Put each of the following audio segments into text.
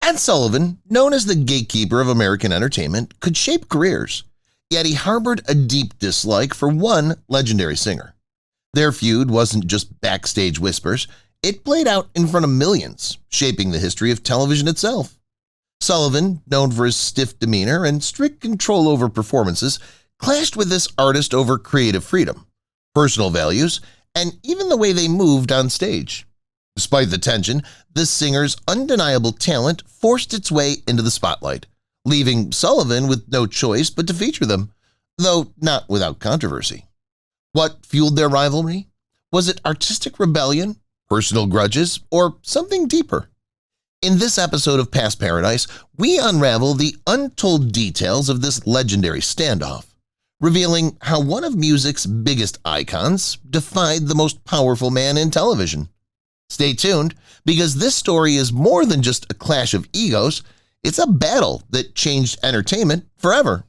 Ed Sullivan, known as the gatekeeper of American entertainment, could shape careers, yet he harbored a deep dislike for one legendary singer. Their feud wasn't just backstage whispers, it played out in front of millions, shaping the history of television itself. Sullivan, known for his stiff demeanor and strict control over performances, clashed with this artist over creative freedom, personal values, and even the way they moved on stage. Despite the tension, this singer's undeniable talent forced its way into the spotlight, leaving Sullivan with no choice but to feature them, though not without controversy. What fueled their rivalry? Was it artistic rebellion, personal grudges, or something deeper? In this episode of Past Paradise, we unravel the untold details of this legendary standoff, revealing how one of music's biggest icons defied the most powerful man in television. Stay tuned, because this story is more than just a clash of egos, it's a battle that changed entertainment forever.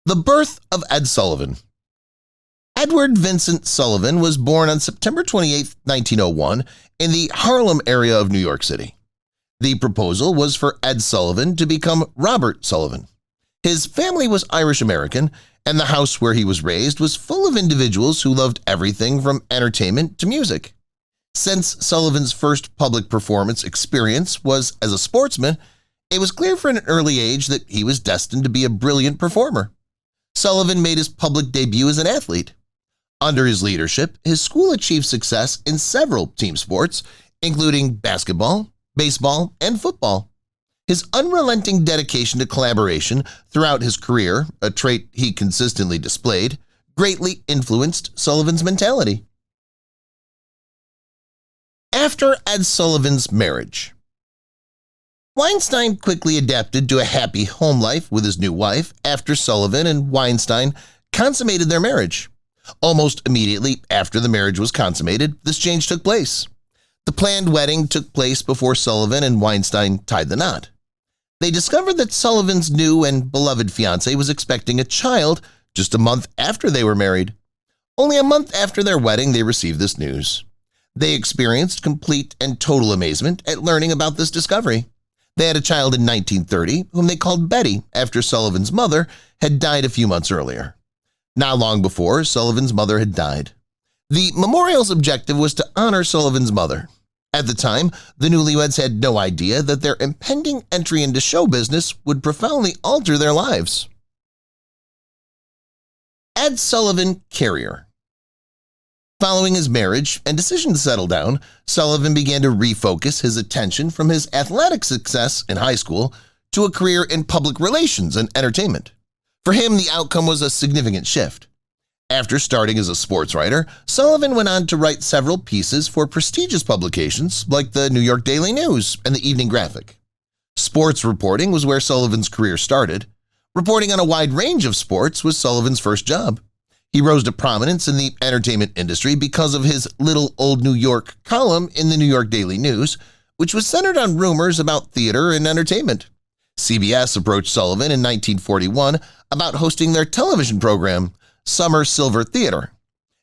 The birth of Ed Sullivan. Edward Vincent Sullivan was born on September 28, 1901, in the Harlem area of New York City. The proposal was for Ed Sullivan to become Robert Sullivan. His family was Irish-American, and the house where he was raised was full of individuals who loved everything from entertainment to music. Since Sullivan's first public performance experience was as a sportsman, it was clear from an early age that he was destined to be a brilliant performer. Sullivan made his public debut as an athlete. Under his leadership, his school achieved success in several team sports, including basketball, baseball, and football. His unrelenting dedication to collaboration throughout his career, a trait he consistently displayed, greatly influenced Sullivan's mentality. After Ed Sullivan's marriage. Weinstein quickly adapted to a happy home life with his new wife after Sullivan and Weinstein consummated their marriage. Almost immediately after the marriage was consummated, this change took place. The planned wedding took place before Sullivan and Weinstein tied the knot. They discovered that Sullivan's new and beloved fiancée was expecting a child just a month after they were married. Only a month after their wedding, they received this news. They experienced complete and total amazement at learning about this discovery. They had a child in 1930 whom they called Betty after Sullivan's mother had died a few months earlier. Not long before, Sullivan's mother had died. The memorial's objective was to honor Sullivan's mother. At the time, the newlyweds had no idea that their impending entry into show business would profoundly alter their lives. Ed Sullivan Carrier. Following his marriage and decision to settle down, Sullivan began to refocus his attention from his athletic success in high school to a career in public relations and entertainment. For him, the outcome was a significant shift. After starting as a sports writer, Sullivan went on to write several pieces for prestigious publications like the New York Daily News and the Evening Graphic. Sports reporting was where Sullivan's career started. Reporting on a wide range of sports was Sullivan's first job. He rose to prominence in the entertainment industry because of his Little Old New York column in the New York Daily News, which was centered on rumors about theater and entertainment. CBS approached Sullivan in 1941 about hosting their television program, Summer Silver Theater.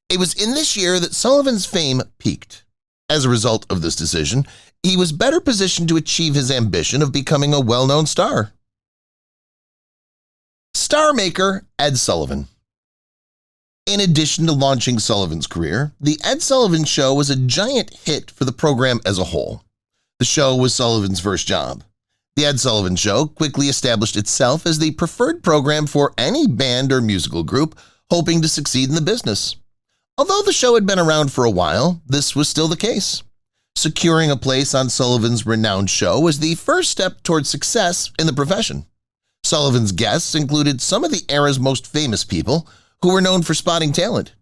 It was in this year that Sullivan's fame peaked. As a result of this decision, he was better positioned to achieve his ambition of becoming a well-known star. Star maker Ed Sullivan. In addition to launching Sullivan's career, The Ed Sullivan Show was a giant hit for the program as a whole. The show was Sullivan's first job. The Ed Sullivan Show quickly established itself as the preferred program for any band or musical group hoping to succeed in the business. Although the show had been around for a while, this was still the case. Securing a place on Sullivan's renowned show was the first step towards success in the profession. Sullivan's guests included some of the era's most famous people who were known for spotting talent.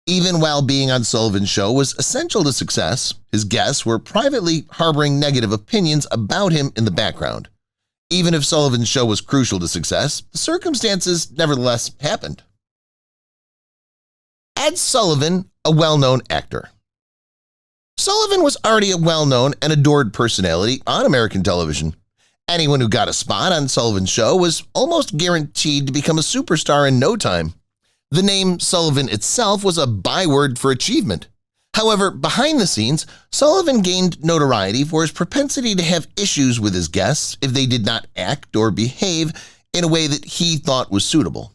Even while being on Sullivan's show was essential to success, his guests were privately harboring negative opinions about him in the background. Even if Sullivan's show was crucial to success, the circumstances nevertheless happened. Ed Sullivan, a well-known actor. Sullivan was already a well-known and adored personality on American television. Anyone who got a spot on Sullivan's show was almost guaranteed to become a superstar in no time. The name Sullivan itself was a byword for achievement. However, behind the scenes, Sullivan gained notoriety for his propensity to have issues with his guests if they did not act or behave in a way that he thought was suitable.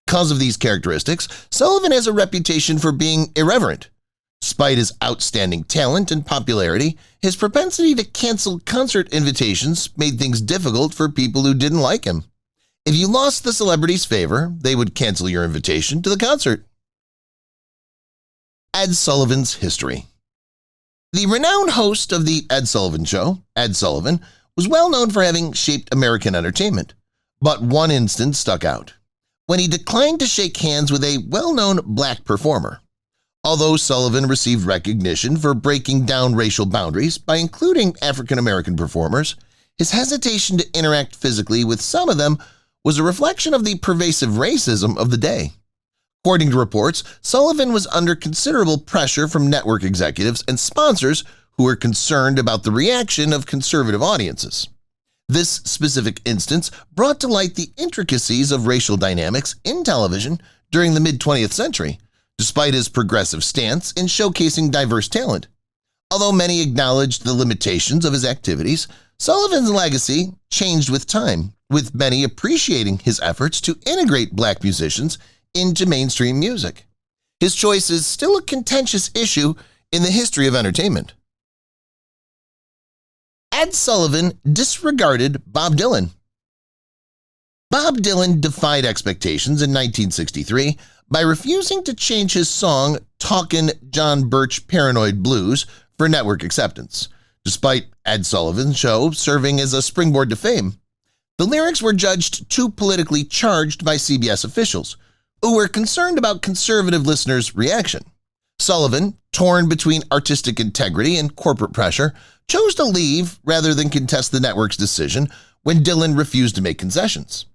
Because of these characteristics, Sullivan has a reputation for being irreverent. Despite his outstanding talent and popularity, his propensity to cancel concert invitations made things difficult for people who didn't like him. If you lost the celebrity's favor, they would cancel your invitation to the concert. Ed Sullivan's history. The renowned host of The Ed Sullivan Show, Ed Sullivan, was well known for having shaped American entertainment. But one instance stuck out, when he declined to shake hands with a well-known black performer. Although Sullivan received recognition for breaking down racial boundaries by including African-American performers, his hesitation to interact physically with some of them was a reflection of the pervasive racism of the day. According to reports, Sullivan was under considerable pressure from network executives and sponsors who were concerned about the reaction of conservative audiences. This specific instance brought to light the intricacies of racial dynamics in television during the mid-20th century, despite his progressive stance in showcasing diverse talent. Although many acknowledged the limitations of his activities, Sullivan's legacy changed with time, with many appreciating his efforts to integrate black musicians into mainstream music. His choice is still a contentious issue in the history of entertainment. Ed Sullivan disregarded Bob Dylan. Bob Dylan defied expectations in 1963 by refusing to change his song Talkin' John Birch Paranoid Blues for network acceptance, despite Ed Sullivan's show serving as a springboard to fame. The lyrics were judged too politically charged by CBS officials, who were concerned about conservative listeners' reaction. Sullivan, torn between artistic integrity and corporate pressure, chose to leave rather than contest the network's decision when Dylan refused to make concessions.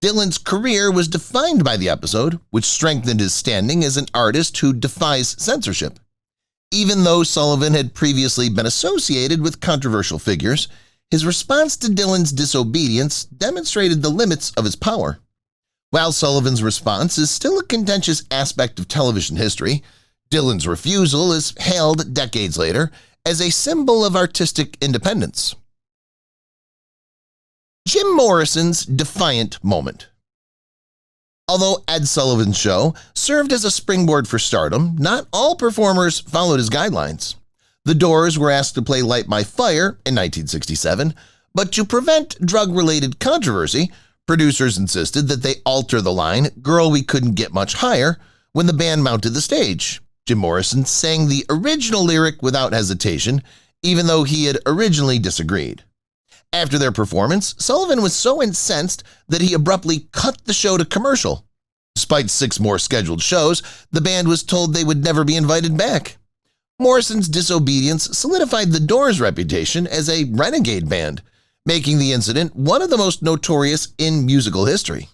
Dylan's career was defined by the episode, which strengthened his standing as an artist who defies censorship. Even though Sullivan had previously been associated with controversial figures, his response to Dylan's disobedience demonstrated the limits of his power. While Sullivan's response is still a contentious aspect of television history, Dylan's refusal is hailed decades later as a symbol of artistic independence. Jim Morrison's defiant moment. Although Ed Sullivan's show served as a springboard for stardom, not all performers followed his guidelines. The Doors were asked to play Light My Fire in 1967, but to prevent drug-related controversy, producers insisted that they alter the line, "Girl, we couldn't get much higher," when the band mounted the stage. Jim Morrison sang the original lyric without hesitation, even though he had originally disagreed. After their performance, Sullivan was so incensed that he abruptly cut the show to commercial. Despite 6 more scheduled shows, the band was told they would never be invited back. Morrison's disobedience solidified the Doors' reputation as a renegade band, making the incident one of the most notorious in musical history.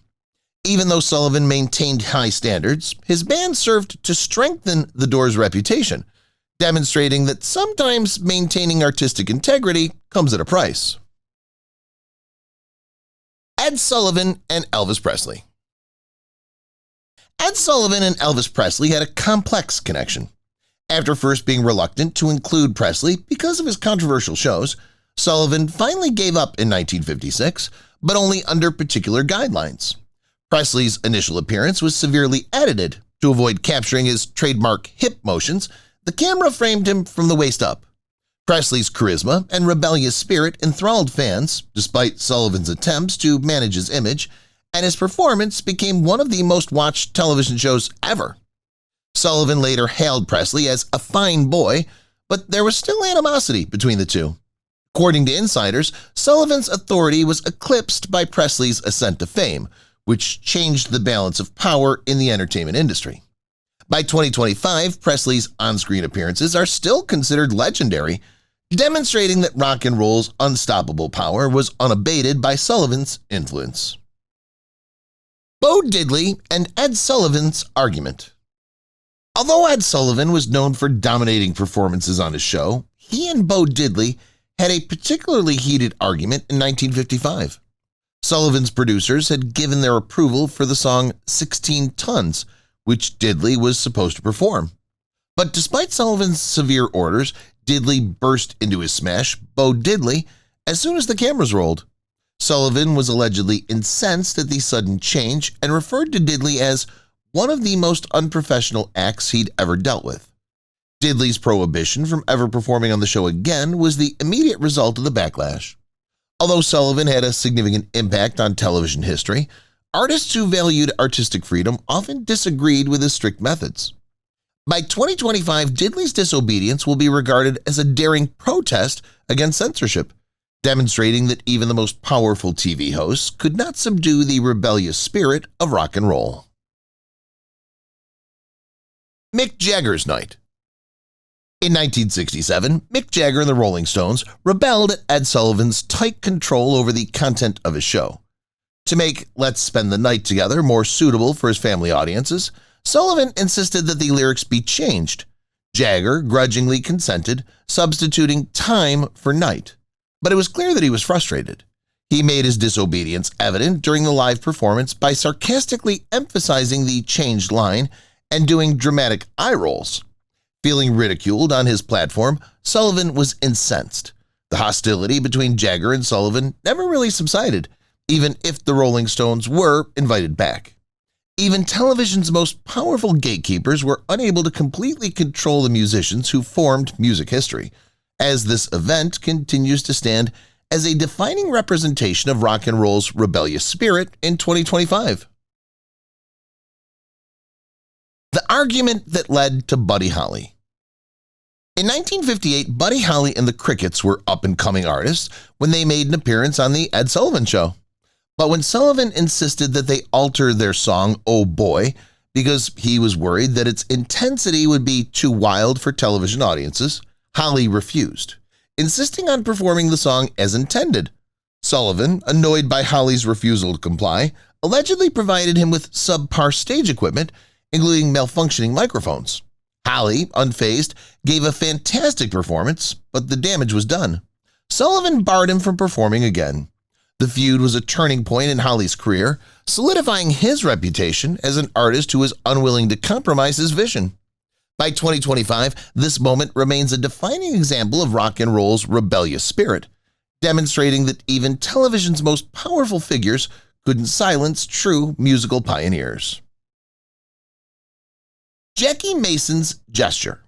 Even though Sullivan maintained high standards, his band served to strengthen the Doors' reputation, demonstrating that sometimes maintaining artistic integrity comes at a price. Ed Sullivan and Elvis Presley. Ed Sullivan and Elvis Presley had a complex connection. After first being reluctant to include Presley because of his controversial shows, Sullivan finally gave up in 1956, but only under particular guidelines. Presley's initial appearance was severely edited. To avoid capturing his trademark hip motions, the camera framed him from the waist up. Presley's charisma and rebellious spirit enthralled fans, despite Sullivan's attempts to manage his image, and his performance became one of the most watched television shows ever. Sullivan later hailed Presley as a fine boy, but there was still animosity between the two. According to insiders, Sullivan's authority was eclipsed by Presley's ascent to fame, which changed the balance of power in the entertainment industry. By 2025, Presley's on-screen appearances are still considered legendary, demonstrating that rock and roll's unstoppable power was unabated by Sullivan's influence. Bo Diddley and Ed Sullivan's argument. Although Ed Sullivan was known for dominating performances on his show, he and Bo Diddley had a particularly heated argument in 1955. Sullivan's producers had given their approval for the song 16 Tons, which Diddley was supposed to perform. But despite Sullivan's severe orders, Diddley burst into his smash, Bo Diddley, as soon as the cameras rolled. Sullivan was allegedly incensed at the sudden change and referred to Diddley as one of the most unprofessional acts he'd ever dealt with. Diddley's prohibition from ever performing on the show again was the immediate result of the backlash. Although Sullivan had a significant impact on television history, artists who valued artistic freedom often disagreed with his strict methods. By 2025, Diddley's disobedience will be regarded as a daring protest against censorship, demonstrating that even the most powerful TV hosts could not subdue the rebellious spirit of rock and roll. Mick Jagger's night. In 1967, Mick Jagger and the Rolling Stones rebelled at Ed Sullivan's tight control over the content of his show. To make "Let's Spend the Night Together" more suitable for his family audiences, Sullivan insisted that the lyrics be changed. Jagger grudgingly consented, substituting "time" for "night." But it was clear that he was frustrated. He made his disobedience evident during the live performance by sarcastically emphasizing the changed line and doing dramatic eye rolls. Feeling ridiculed on his platform, Sullivan was incensed. The hostility between Jagger and Sullivan never really subsided, even if the Rolling Stones were invited back. Even television's most powerful gatekeepers were unable to completely control the musicians who formed music history, as this event continues to stand as a defining representation of rock and roll's rebellious spirit in 2025. The argument that led to Buddy Holly. In 1958, Buddy Holly and the Crickets were up-and-coming artists when they made an appearance on The Ed Sullivan Show. But when Sullivan insisted that they alter their song "Oh Boy" because he was worried that its intensity would be too wild for television audiences, Holly refused, insisting on performing the song as intended. Sullivan, annoyed by Holly's refusal to comply, allegedly provided him with subpar stage equipment, including malfunctioning microphones. Holly, unfazed, gave a fantastic performance, but the damage was done. Sullivan barred him from performing again. The feud was a turning point in Holly's career, solidifying his reputation as an artist who was unwilling to compromise his vision. By 2025, this moment remains a defining example of rock and roll's rebellious spirit, demonstrating that even television's most powerful figures couldn't silence true musical pioneers. Jackie Mason's gesture.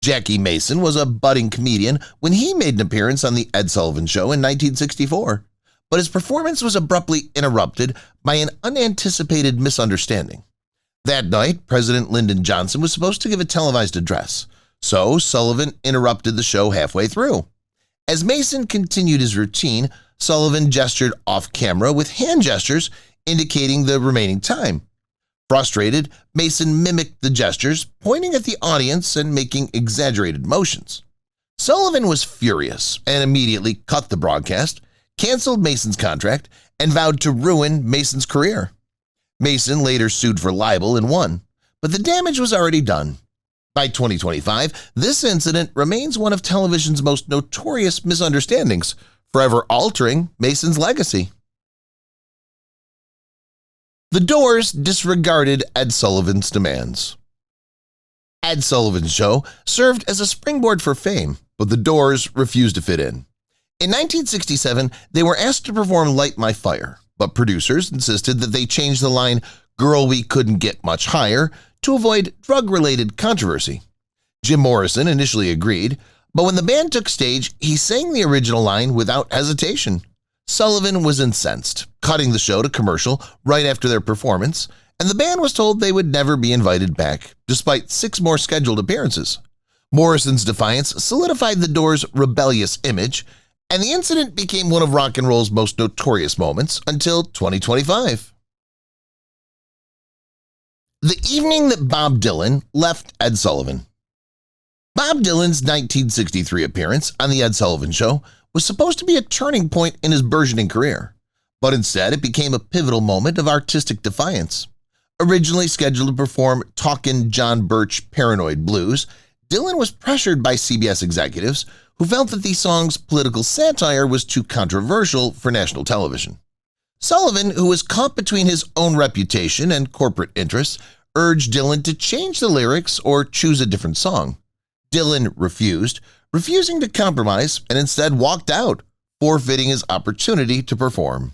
Jackie Mason was a budding comedian when he made an appearance on The Ed Sullivan Show in 1964, but his performance was abruptly interrupted by an unanticipated misunderstanding. That night, President Lyndon Johnson was supposed to give a televised address, so Sullivan interrupted the show halfway through. As Mason continued his routine, Sullivan gestured off-camera with hand gestures indicating the remaining time. Frustrated, Mason mimicked the gestures, pointing at the audience and making exaggerated motions. Sullivan was furious and immediately cut the broadcast, canceled Mason's contract, and vowed to ruin Mason's career. Mason later sued for libel and won, but the damage was already done. By 2025, this incident remains one of television's most notorious misunderstandings, forever altering Mason's legacy. The Doors disregarded Ed Sullivan's demands. Ed Sullivan's show served as a springboard for fame, but the Doors refused to fit in. In 1967, they were asked to perform "Light My Fire," but producers insisted that they change the line "Girl, we couldn't get much higher" to avoid drug-related controversy. Jim Morrison initially agreed, but when the band took stage, he sang the original line without hesitation. Sullivan was incensed, cutting the show to commercial right after their performance, and the band was told they would never be invited back, despite 6 more scheduled appearances. Morrison's defiance solidified the Doors' rebellious image, and the incident became one of rock and roll's most notorious moments until 2025. The evening that Bob Dylan left Ed Sullivan. Bob Dylan's 1963 appearance on The Ed Sullivan Show was supposed to be a turning point in his burgeoning career, but instead it became a pivotal moment of artistic defiance. Originally scheduled to perform Talkin' John Birch Paranoid Blues, Dylan was pressured by CBS executives who felt that the song's political satire was too controversial for national television. Sullivan, who was caught between his own reputation and corporate interests, urged Dylan to change the lyrics or choose a different song. Dylan refused, refusing to compromise, and instead walked out, forfeiting his opportunity to perform.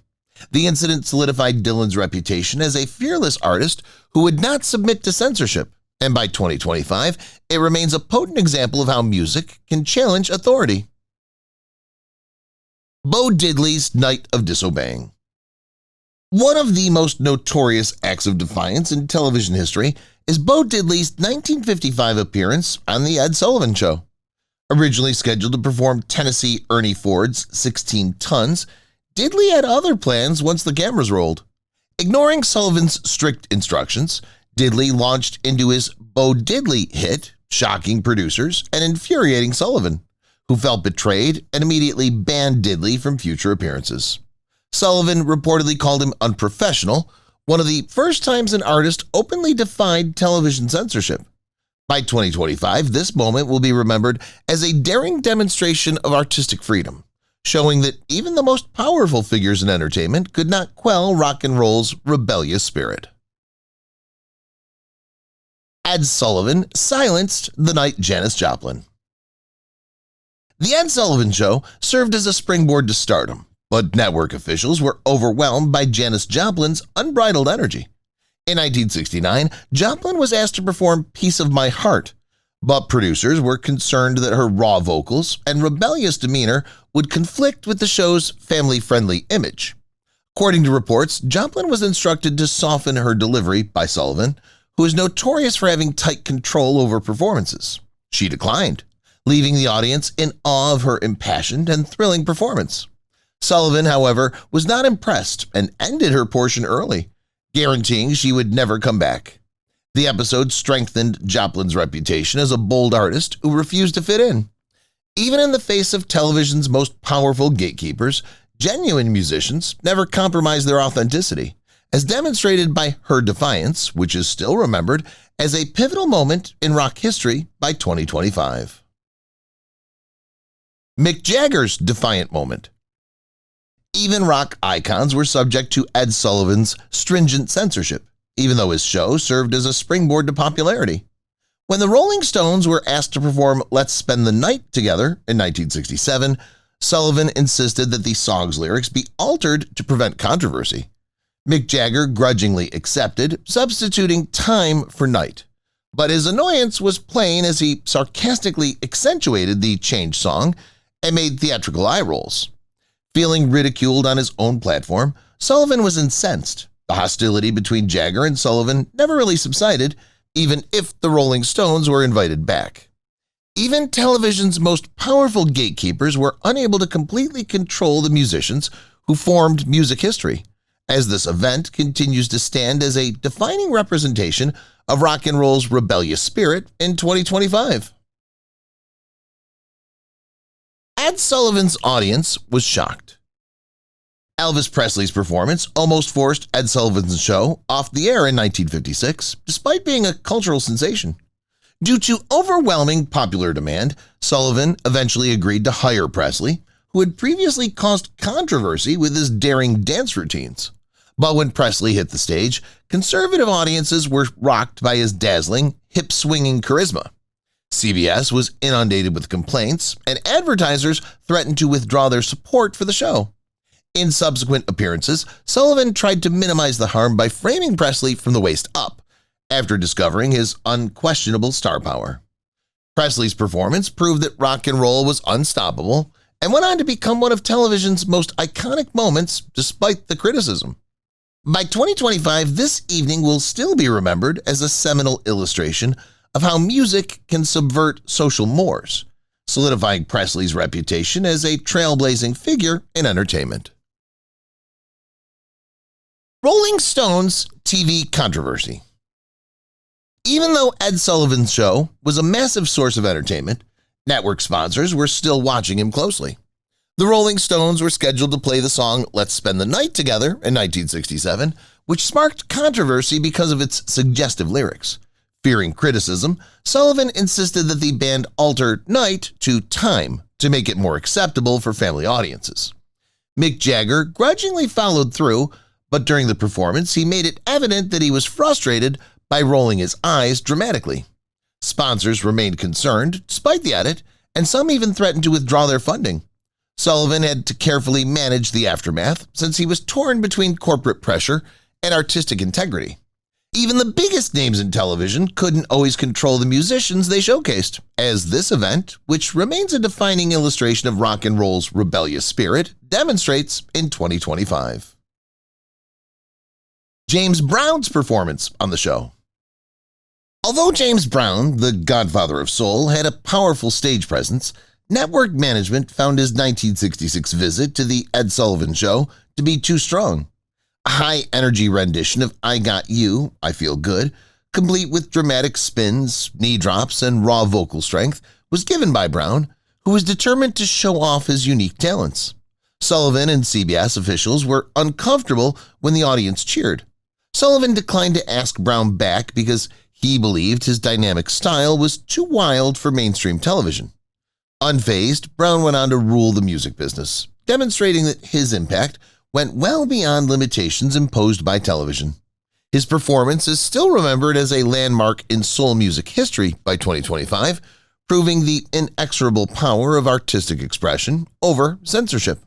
The incident solidified Dylan's reputation as a fearless artist who would not submit to censorship, and by 2025, it remains a potent example of how music can challenge authority. Bo Diddley's Night of Disobeying. One of the most notorious acts of defiance in television history is Bo Diddley's 1955 appearance on The Ed Sullivan Show. Originally scheduled to perform Tennessee Ernie Ford's 16 Tons, Diddley had other plans once the cameras rolled. Ignoring Sullivan's strict instructions, Diddley launched into his Bo Diddley hit, shocking producers and infuriating Sullivan, who felt betrayed and immediately banned Diddley from future appearances. Sullivan reportedly called him unprofessional, one of the first times an artist openly defied television censorship. By 2025, this moment will be remembered as a daring demonstration of artistic freedom, showing that even the most powerful figures in entertainment could not quell rock and roll's rebellious spirit. Ed Sullivan silenced the night Janis Joplin. The Ed Sullivan Show served as a springboard to stardom, but network officials were overwhelmed by Janis Joplin's unbridled energy. In 1969, Joplin was asked to perform Piece of My Heart, but producers were concerned that her raw vocals and rebellious demeanor would conflict with the show's family-friendly image. According to reports, Joplin was instructed to soften her delivery by Sullivan, who is notorious for having tight control over performances. She declined, leaving the audience in awe of her impassioned and thrilling performance. Sullivan, however, was not impressed and ended her portion early, guaranteeing she would never come back. The episode strengthened Joplin's reputation as a bold artist who refused to fit in. Even in the face of television's most powerful gatekeepers, genuine musicians never compromised their authenticity, as demonstrated by her defiance, which is still remembered as a pivotal moment in rock history by 2025. Mick Jagger's defiant moment. Even rock icons were subject to Ed Sullivan's stringent censorship, even though his show served as a springboard to popularity. When the Rolling Stones were asked to perform Let's Spend the Night Together in 1967, Sullivan insisted that the song's lyrics be altered to prevent controversy. Mick Jagger grudgingly accepted, substituting time for night. But his annoyance was plain as he sarcastically accentuated the changed song and made theatrical eye rolls. Feeling ridiculed on his own platform, Sullivan was incensed. The hostility between Jagger and Sullivan never really subsided, even if the Rolling Stones were invited back. Even television's most powerful gatekeepers were unable to completely control the musicians who formed music history, as this event continues to stand as a defining representation of rock and roll's rebellious spirit in 2025. Ed Sullivan's audience was shocked. Elvis Presley's performance almost forced Ed Sullivan's show off the air in 1956, despite being a cultural sensation. Due to overwhelming popular demand, Sullivan eventually agreed to hire Presley, who had previously caused controversy with his daring dance routines. But when Presley hit the stage, conservative audiences were rocked by his dazzling, hip-swinging charisma. CBS was inundated with complaints, and advertisers threatened to withdraw their support for the show. In subsequent appearances, Sullivan tried to minimize the harm by framing Presley from the waist up, after discovering his unquestionable star power. Presley's performance proved that rock and roll was unstoppable and went on to become one of television's most iconic moments despite the criticism. By 2025, this evening will still be remembered as a seminal illustration of how music can subvert social mores, solidifying Presley's reputation as a trailblazing figure in entertainment. Rolling Stones TV controversy. Even though Ed Sullivan's show was a massive source of entertainment, network sponsors were still watching him closely. The Rolling Stones were scheduled to play the song Let's Spend the Night Together in 1967, which sparked controversy because of its suggestive lyrics. Fearing criticism, Sullivan insisted that the band alter night to time to make it more acceptable for family audiences. Mick Jagger grudgingly followed through, but during the performance he made it evident that he was frustrated by rolling his eyes dramatically. Sponsors remained concerned despite the edit, and some even threatened to withdraw their funding. Sullivan had to carefully manage the aftermath since he was torn between corporate pressure and artistic integrity. Even the biggest names in television couldn't always control the musicians they showcased, as this event, which remains a defining illustration of rock and roll's rebellious spirit, demonstrates in 2025. James Brown's performance on the show. Although James Brown, the godfather of soul, had a powerful stage presence, network management found his 1966 visit to the Ed Sullivan Show to be too strong. A high-energy rendition of I Got You, I Feel Good, complete with dramatic spins, knee drops, and raw vocal strength, was given by Brown, who was determined to show off his unique talents. Sullivan and CBS officials were uncomfortable when the audience cheered. Sullivan declined to ask Brown back because he believed his dynamic style was too wild for mainstream television. Unfazed, Brown went on to rule the music business, demonstrating that his impact went well beyond limitations imposed by television. His performance is still remembered as a landmark in soul music history by 2025, proving the inexorable power of artistic expression over censorship.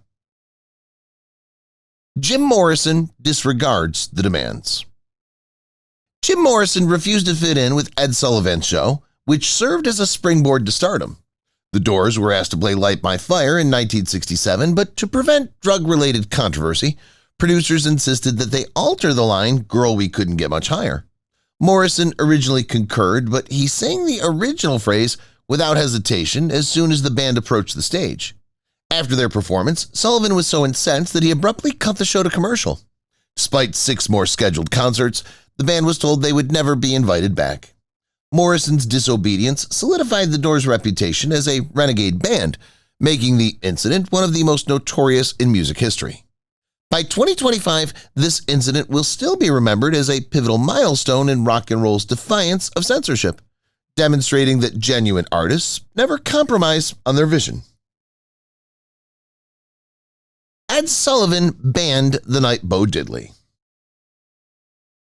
Jim Morrison disregards the demands. Jim Morrison refused to fit in with Ed Sullivan's show, which served as a springboard to stardom. The Doors were asked to play Light My Fire in 1967, but to prevent drug-related controversy, producers insisted that they alter the line, "Girl, we couldn't get much higher." Morrison originally concurred, but he sang the original phrase without hesitation as soon as the band approached the stage. After their performance, Sullivan was so incensed that he abruptly cut the show to commercial. Despite 6 more scheduled concerts, the band was told they would never be invited back. Morrison's disobedience solidified the Doors' reputation as a renegade band, making the incident one of the most notorious in music history. By 2025, this incident will still be remembered as a pivotal milestone in rock and roll's defiance of censorship, demonstrating that genuine artists never compromise on their vision. Ed Sullivan banned the night Bo Diddley.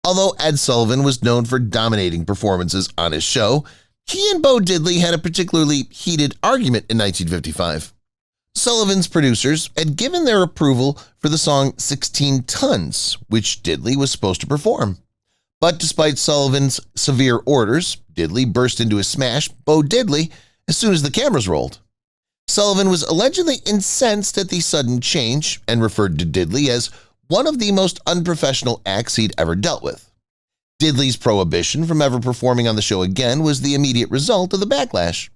Although Ed Sullivan was known for dominating performances on his show, he and Bo Diddley had a particularly heated argument in 1955. Sullivan's producers had given their approval for the song 16 Tons, which Diddley was supposed to perform. But despite Sullivan's severe orders, Diddley burst into a smash Bo Diddley as soon as the cameras rolled. Sullivan was allegedly incensed at the sudden change and referred to Diddley as one of the most unprofessional acts he'd ever dealt with. Diddley's prohibition from ever performing on the show again was the immediate result of the backlash.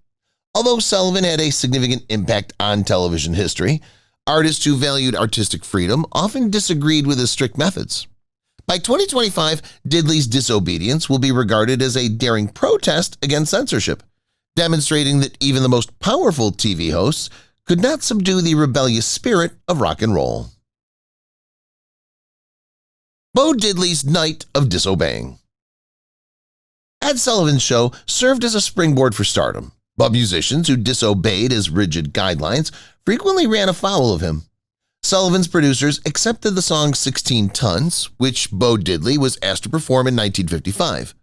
Although Sullivan had a significant impact on television history, artists who valued artistic freedom often disagreed with his strict methods. By 2025, Diddley's disobedience will be regarded as a daring protest against censorship, demonstrating that even the most powerful TV hosts could not subdue the rebellious spirit of rock and roll. Bo Diddley's Night of Disobeying. Ed Sullivan's show served as a springboard for stardom, but musicians who disobeyed his rigid guidelines frequently ran afoul of him. Sullivan's producers accepted the song 16 Tons, which Bo Diddley was asked to perform in 1955.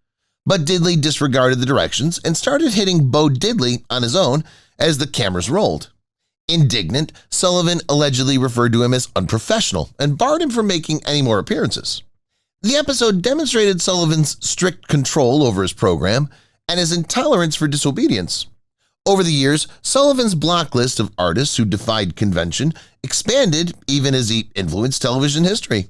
But Diddley disregarded the directions and started hitting Bo Diddley on his own as the cameras rolled. Indignant, Sullivan allegedly referred to him as unprofessional and barred him from making any more appearances. The episode demonstrated Sullivan's strict control over his program and his intolerance for disobedience. Over the years, Sullivan's block list of artists who defied convention expanded even as he influenced television history.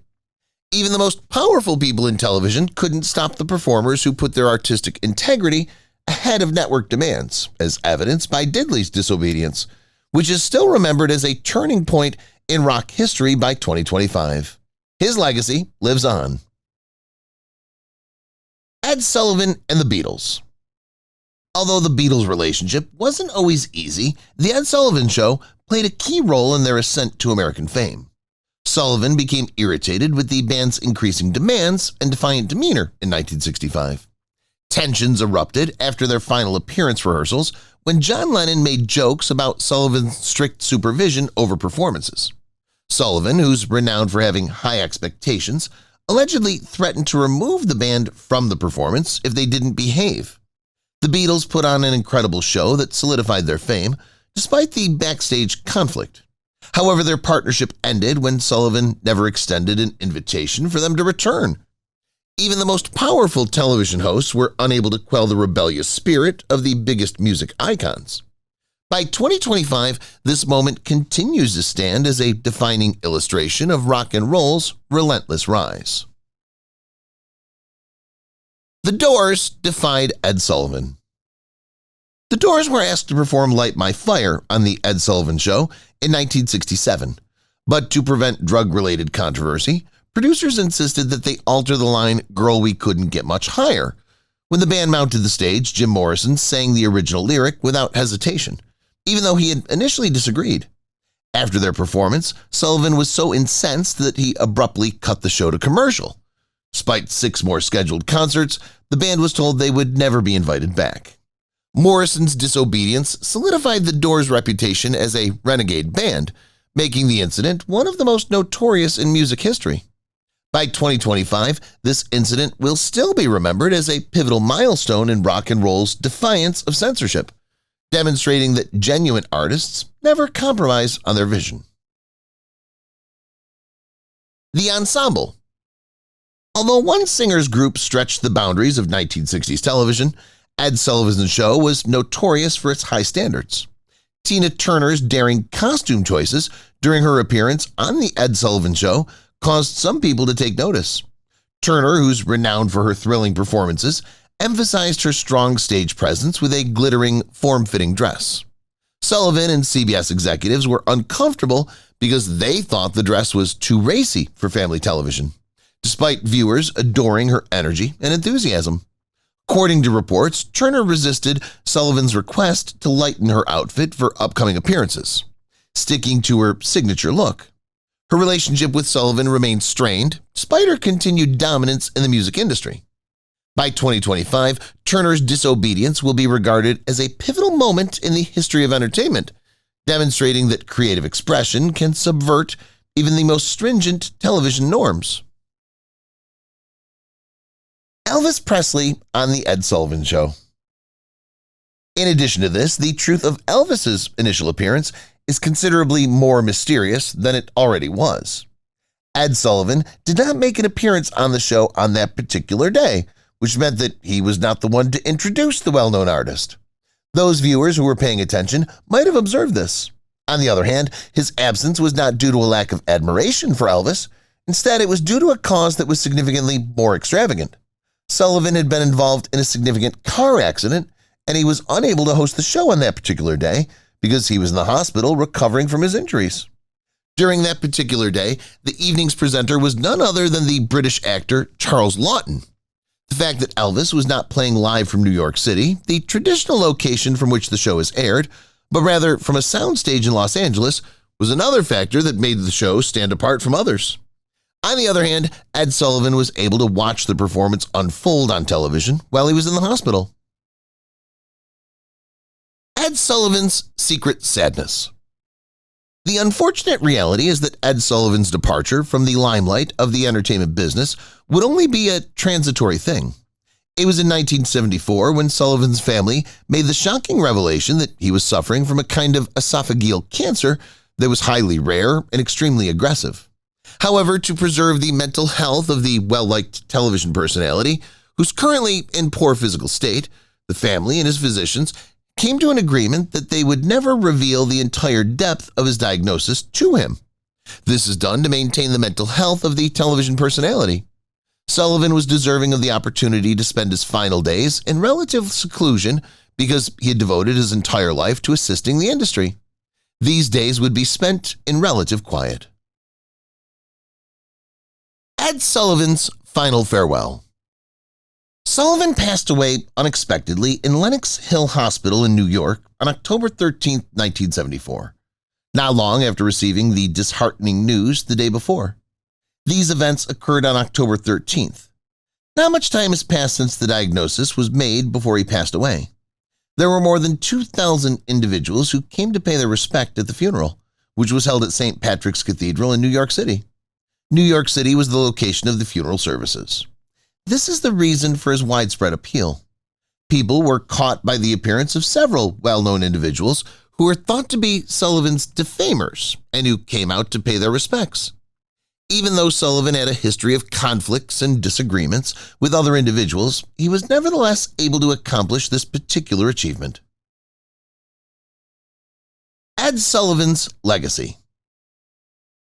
Even the most powerful people in television couldn't stop the performers who put their artistic integrity ahead of network demands, as evidenced by Diddley's disobedience, which is still remembered as a turning point in rock history by 2025. His legacy lives on. Ed Sullivan and the Beatles. Although the Beatles' relationship wasn't always easy, The Ed Sullivan Show played a key role in their ascent to American fame. Sullivan became irritated with the band's increasing demands and defiant demeanor in 1965. Tensions erupted after their final appearance rehearsals when John Lennon made jokes about Sullivan's strict supervision over performances. Sullivan, who's renowned for having high expectations, allegedly threatened to remove the band from the performance if they didn't behave. The Beatles put on an incredible show that solidified their fame, despite the backstage conflict. However, their partnership ended when Sullivan never extended an invitation for them to return. Even the most powerful television hosts were unable to quell the rebellious spirit of the biggest music icons. By 2025, this moment continues to stand as a defining illustration of rock and roll's relentless rise. The Doors defied Ed Sullivan. The Doors were asked to perform Light My Fire on The Ed Sullivan Show in 1967, but to prevent drug-related controversy, producers insisted that they alter the line, "Girl, we couldn't get much higher." When the band mounted the stage, Jim Morrison sang the original lyric without hesitation, even though he had initially disagreed. After their performance, Sullivan was so incensed that he abruptly cut the show to commercial. Despite 6 more scheduled concerts, the band was told they would never be invited back. Morrison's disobedience solidified the Doors' reputation as a renegade band, making the incident one of the most notorious in music history. By 2025, this incident will still be remembered as a pivotal milestone in rock and roll's defiance of censorship, demonstrating that genuine artists never compromise on their vision. The Ensemble. Although one singer's group stretched the boundaries of 1960s television, Ed Sullivan's Show was notorious for its high standards. Tina Turner's daring costume choices during her appearance on The Ed Sullivan Show caused some people to take notice. Turner, who's renowned for her thrilling performances, emphasized her strong stage presence with a glittering, form-fitting dress. Sullivan and CBS executives were uncomfortable because they thought the dress was too racy for family television, despite viewers adoring her energy and enthusiasm. According to reports, Turner resisted Sullivan's request to lighten her outfit for upcoming appearances, sticking to her signature look. Her relationship with Sullivan remained strained, despite her continued dominance in the music industry. By 2025, Turner's disobedience will be regarded as a pivotal moment in the history of entertainment, demonstrating that creative expression can subvert even the most stringent television norms. Elvis Presley on The Ed Sullivan Show. In addition to this, the truth of Elvis's initial appearance is considerably more mysterious than it already was. Ed Sullivan did not make an appearance on the show on that particular day, which meant that he was not the one to introduce the well-known artist. Those viewers who were paying attention might have observed this. On the other hand, his absence was not due to a lack of admiration for Elvis. Instead, it was due to a cause that was significantly more extravagant. Sullivan had been involved in a significant car accident, and he was unable to host the show on that particular day because he was in the hospital recovering from his injuries. During that particular day, the evening's presenter was none other than the British actor Charles Laughton. The fact that Elvis was not playing live from New York City, the traditional location from which the show is aired, but rather from a soundstage in Los Angeles, was another factor that made the show stand apart from others. On the other hand, Ed Sullivan was able to watch the performance unfold on television while he was in the hospital. Ed Sullivan's secret sadness. The unfortunate reality is that Ed Sullivan's departure from the limelight of the entertainment business would only be a transitory thing. It was in 1974 when Sullivan's family made the shocking revelation that he was suffering from a kind of esophageal cancer that was highly rare and extremely aggressive. However, to preserve the mental health of the well-liked television personality, who's currently in poor physical state, the family and his physicians came to an agreement that they would never reveal the entire depth of his diagnosis to him. This is done to maintain the mental health of the television personality. Sullivan was deserving of the opportunity to spend his final days in relative seclusion because he had devoted his entire life to assisting the industry. These days would be spent in relative quiet. Ed Sullivan's final farewell. Sullivan passed away unexpectedly in Lenox Hill Hospital in New York on October 13, 1974, not long after receiving the disheartening news the day before. These events occurred on October 13th. Not much time has passed since the diagnosis was made before he passed away. There were more than 2,000 individuals who came to pay their respect at the funeral, which was held at St. Patrick's Cathedral in New York City. New York City was the location of the funeral services. This is the reason for his widespread appeal. People were caught by the appearance of several well-known individuals who were thought to be Sullivan's defamers and who came out to pay their respects. Even though Sullivan had a history of conflicts and disagreements with other individuals, he was nevertheless able to accomplish this particular achievement. Ed Sullivan's legacy.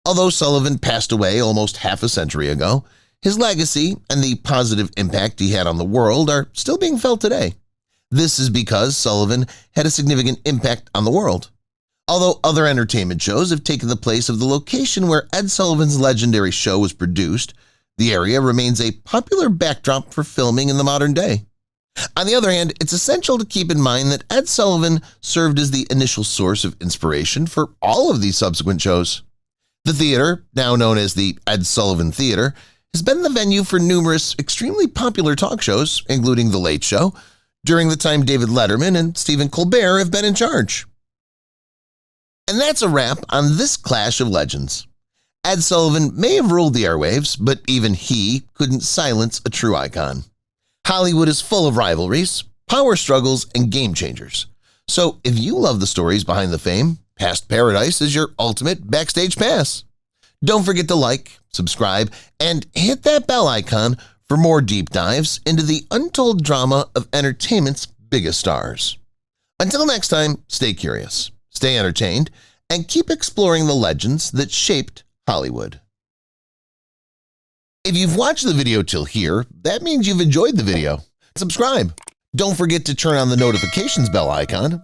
Although Sullivan passed away almost half a century ago, his legacy and the positive impact he had on the world are still being felt today. This is because Sullivan had a significant impact on the world. Although other entertainment shows have taken the place of the location where Ed Sullivan's legendary show was produced, the area remains a popular backdrop for filming in the modern day. On the other hand, it's essential to keep in mind that Ed Sullivan served as the initial source of inspiration for all of these subsequent shows. The theater, now known as the Ed Sullivan Theater, has been the venue for numerous extremely popular talk shows, including The Late Show, during the time David Letterman and Stephen Colbert have been in charge. And that's a wrap on this clash of legends. Ed Sullivan may have ruled the airwaves, but even he couldn't silence a true icon. Hollywood is full of rivalries, power struggles, and game changers. So if you love the stories behind the fame, Past Paradise is your ultimate backstage pass. Don't forget to like, subscribe, and hit that bell icon for more deep dives into the untold drama of entertainment's biggest stars. Until next time, stay curious, stay entertained, and keep exploring the legends that shaped Hollywood. If you've watched the video till here, that means you've enjoyed the video. Subscribe. Don't forget to turn on the notifications bell icon